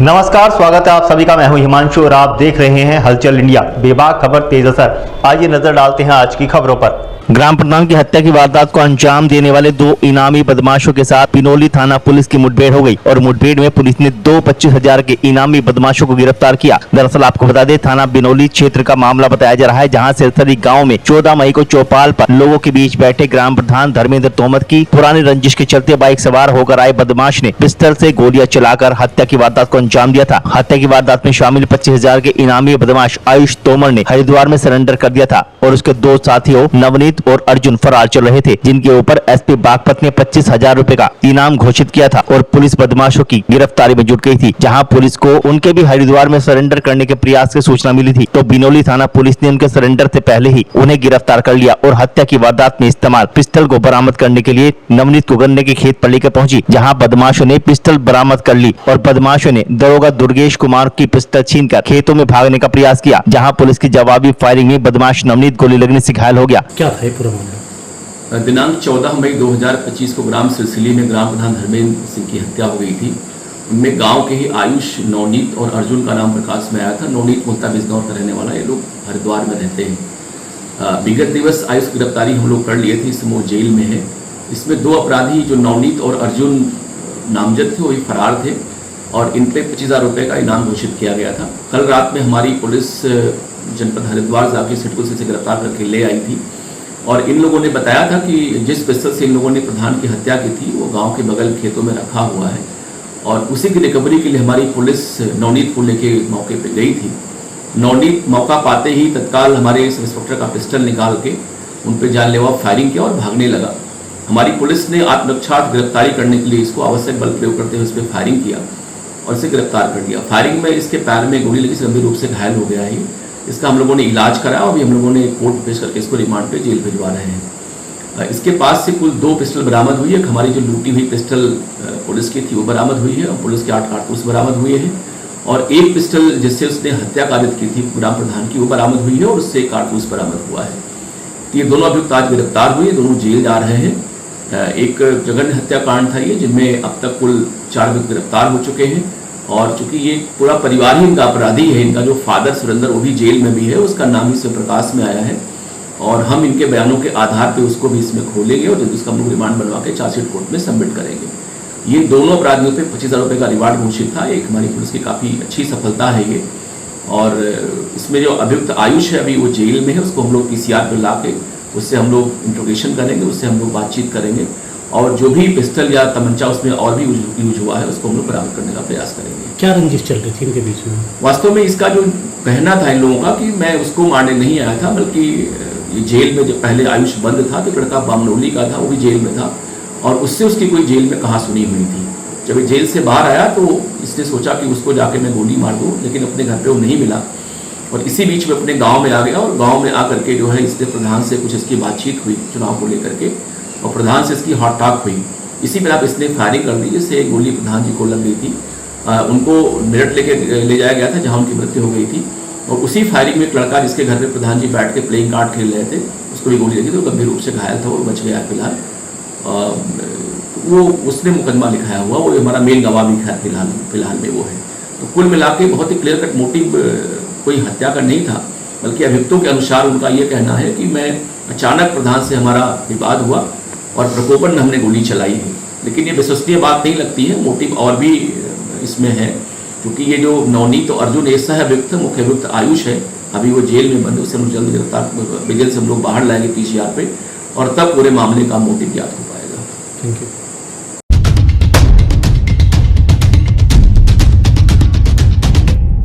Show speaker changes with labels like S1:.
S1: नमस्कार, स्वागत है आप सभी का। मैं हूं हिमांशु और आप देख रहे हैं हलचल इंडिया। बेबाक खबर तेज असर। आइए नजर डालते हैं आज की खबरों पर। ग्राम प्रधान की हत्या की वारदात को अंजाम देने वाले दो इनामी बदमाशों के साथ बिनौली थाना पुलिस की मुठभेड़ हो गई और मुठभेड़ में पुलिस ने 25,000 के इनामी बदमाशों को गिरफ्तार किया। दरअसल आपको बता दें, थाना बिनौली क्षेत्र का मामला बताया जा रहा है, जहां सिरसरी गांव में 14 मई को चौपाल पर लोगों के बीच बैठे ग्राम प्रधान धर्मेंद्र तोमर की पुरानी रंजिश के चलते बाइक सवार होकर आए बदमाश ने पिस्टल से गोलियां चलाकर हत्या की वारदात को अंजाम दिया था। हत्या की वारदात में शामिल 25,000 के इनामी बदमाश आयुष तोमर ने हरिद्वार में सरेंडर कर दिया था और उसके दो साथियों नवनीत और अर्जुन फरार चल रहे थे, जिनके ऊपर एसपी बागपत ने 25,000 रूपए का इनाम घोषित किया था और पुलिस बदमाशों की गिरफ्तारी में जुट गई थी। जहां पुलिस को उनके भी हरिद्वार में सरेंडर करने के प्रयास की सूचना मिली थी, तो बिनौली थाना पुलिस ने उनके सरेंडर से पहले ही उन्हें गिरफ्तार कर लिया और हत्या की वारदात में इस्तेमाल पिस्टल को बरामद करने के लिए नवनीत को गन्ने के खेत पर लेकर पहुंची, जहां बदमाशों ने पिस्टल बरामद कर ली और बदमाशों ने दरोगा दुर्गेश कुमार की पिस्टल छीनकर खेतों में भागने का प्रयास किया। जहां पुलिस की जवाबी फायरिंग में बदमाश नवनीत गोली लगने से घायल हो गया।
S2: क्या था ये पूरा मामला?
S3: दिनांक 14 मई 2025 को ग्राम सिरसिली में ग्राम प्रधान धर्मेंद्र सिंह की हत्या हो गई थी। उनमें गांव के ही आयुष, नवनीत और अर्जुन का नाम प्रकाश में आया था। नवनीत मुल्ता बिजनौर का रहने वाला, ये लोग हरिद्वार में रहते हैं। विगत दिवस आयुष की गिरफ्तारी हम लोग कर लिए थे, इस समय वो जेल में है। इसमें दो अपराधी जो नवनीत और अर्जुन नामजद थे, वही फरार थे और इन पे 25,000 रुपये का इनाम घोषित किया गया था। कल रात में हमारी पुलिस जनपद हरिद्वार जाके सिटकुल से गिरफ्तार करके ले आई थी और इन लोगों ने बताया था कि जिस पिस्टल से इन लोगों ने प्रधान की हत्या की थी वो गांव के बगल खेतों में रखा हुआ है और उसी की रिकवरी के लिए हमारी पुलिस नवनीत को लेके मौके पे गई थी। नवनीत मौका पाते ही तत्काल हमारे सब इंस्पेक्टर का पिस्टल निकाल के उन पर जानलेवा फायरिंग किया और भागने लगा। हमारी पुलिस ने आत्मरक्षा गिरफ्तारी करने के लिए इसको आवश्यक बल प्रयोग करते हुए इस पर फायरिंग किया और इसे गिरफ्तार कर लिया। फायरिंग में इसके पैर में गोली लगी, गंभीर रूप से घायल हो गया है। इसका हम लोगों ने इलाज कराया और अभी हम लोगों ने कोर्ट पेश करके इसको रिमांड पे जेल भिजवा रहे हैं। इसके पास से कुल 2 पिस्टल बरामद हुई है। हमारी जो लूटी हुई पिस्टल पुलिस की थी वो बरामद हुई है और पुलिस के 8 कारतूस बरामद हुए हैं और एक पिस्टल जिससे उसने हत्या कारित की थी ग्राम प्रधान की, वो बरामद हुई है और उससे एक कारतूस बरामद हुआ है। तो ये दोनों अभियुक्त आज गिरफ्तार हुए, दोनों जेल जा रहे हैं। एक जघन्य हत्याकांड था ये, जिनमें अब तक कुल 4 अभियुक्त गिरफ्तार हो चुके हैं और चूंकि ये पूरा परिवार ही इनका अपराधी है, इनका जो फादर सुरेंद्र वो भी जेल में भी है, उसका नाम ही से प्रकाश में आया है और हम इनके बयानों के आधार पे उसको भी इसमें खोलेंगे और जल्द उसका हम लोग रिमांड बनवा के चार्जशीट कोर्ट में सबमिट करेंगे। ये दोनों अपराधियों पे 25,000 रुपये का रिवार्ड घोषित था। एक हमारी पुलिस की काफ़ी अच्छी सफलता है ये। और इसमें जो अभियुक्त आयुष है अभी वो जेल में है, उसको हम लोग PCR पर ला के उससे हम लोग इंट्रोगेशन करेंगे, उससे हम लोग बातचीत करेंगे और जो भी पिस्टल या तमंचा उसमें और भी यूज हुआ है उसको हम लोग बरामद करने का प्रयास करेंगे।
S2: क्या रंजिश चल रही थी इनके बीच में?
S3: वास्तव में इसका जो कहना था इन लोगों का कि मैं उसको मारने नहीं आया था, बल्कि ये जेल में जब पहले आयुष बंद था तो लड़का बामनौली का था, वो भी जेल में था और उससे उसकी कोई जेल में कहाँ सुनी हुई थी। जब ये जेल से बाहर आया तो इसने सोचा कि उसको जाके मैं गोली मार दूँ, लेकिन अपने घर पे वो नहीं मिला और इसी बीच में अपने गाँव में आ गया और गाँव में आकर के जो है इसने प्रधान से कुछ इसकी बातचीत हुई चुनाव को लेकर के और प्रधान से इसकी हॉट टॉक हुई। इसी पर आप इसने फायरिंग कर दी, जिससे गोली प्रधान जी को लग गई थी। उनको मेरठ लेके ले जाया गया था जहां उनकी मृत्यु हो गई थी और उसी फायरिंग में एक लड़का जिसके घर पे प्रधान जी बैठ के प्लेइंग कार्ड खेल रहे थे, उसको भी गोली लगी तो गंभीर रूप से घायल था, वो बच गया फिलहाल। वो उसने मुकदमा लिखाया हुआ, वो हमारा मेन गवाह भी है फिलहाल में वो है। तो कुल मिला के बहुत ही क्लियर कट मोटिव कोई हत्या का नहीं था, बल्कि अभियुक्तों के अनुसार उनका ये कहना है कि मैं अचानक प्रधान से हमारा विवाद हुआ और प्रकोपन में हमने गोली चलाई है। लेकिन ये विश्वसनीय बात नहीं लगती है, मोटिव और भी इसमें है, क्योंकि ये जो नवनीत और अर्जुन ऐसा है अभियुक्त, मुख्य अभियुक्त आयुष है, अभी वो जेल में बंद है, उससे हम जल्द गिरफ्तार जेल से हम लोग बाहर लाएंगे PCR पे और तब पूरे मामले का मोटिव ज्ञात हो पाएगा।
S2: Thank you.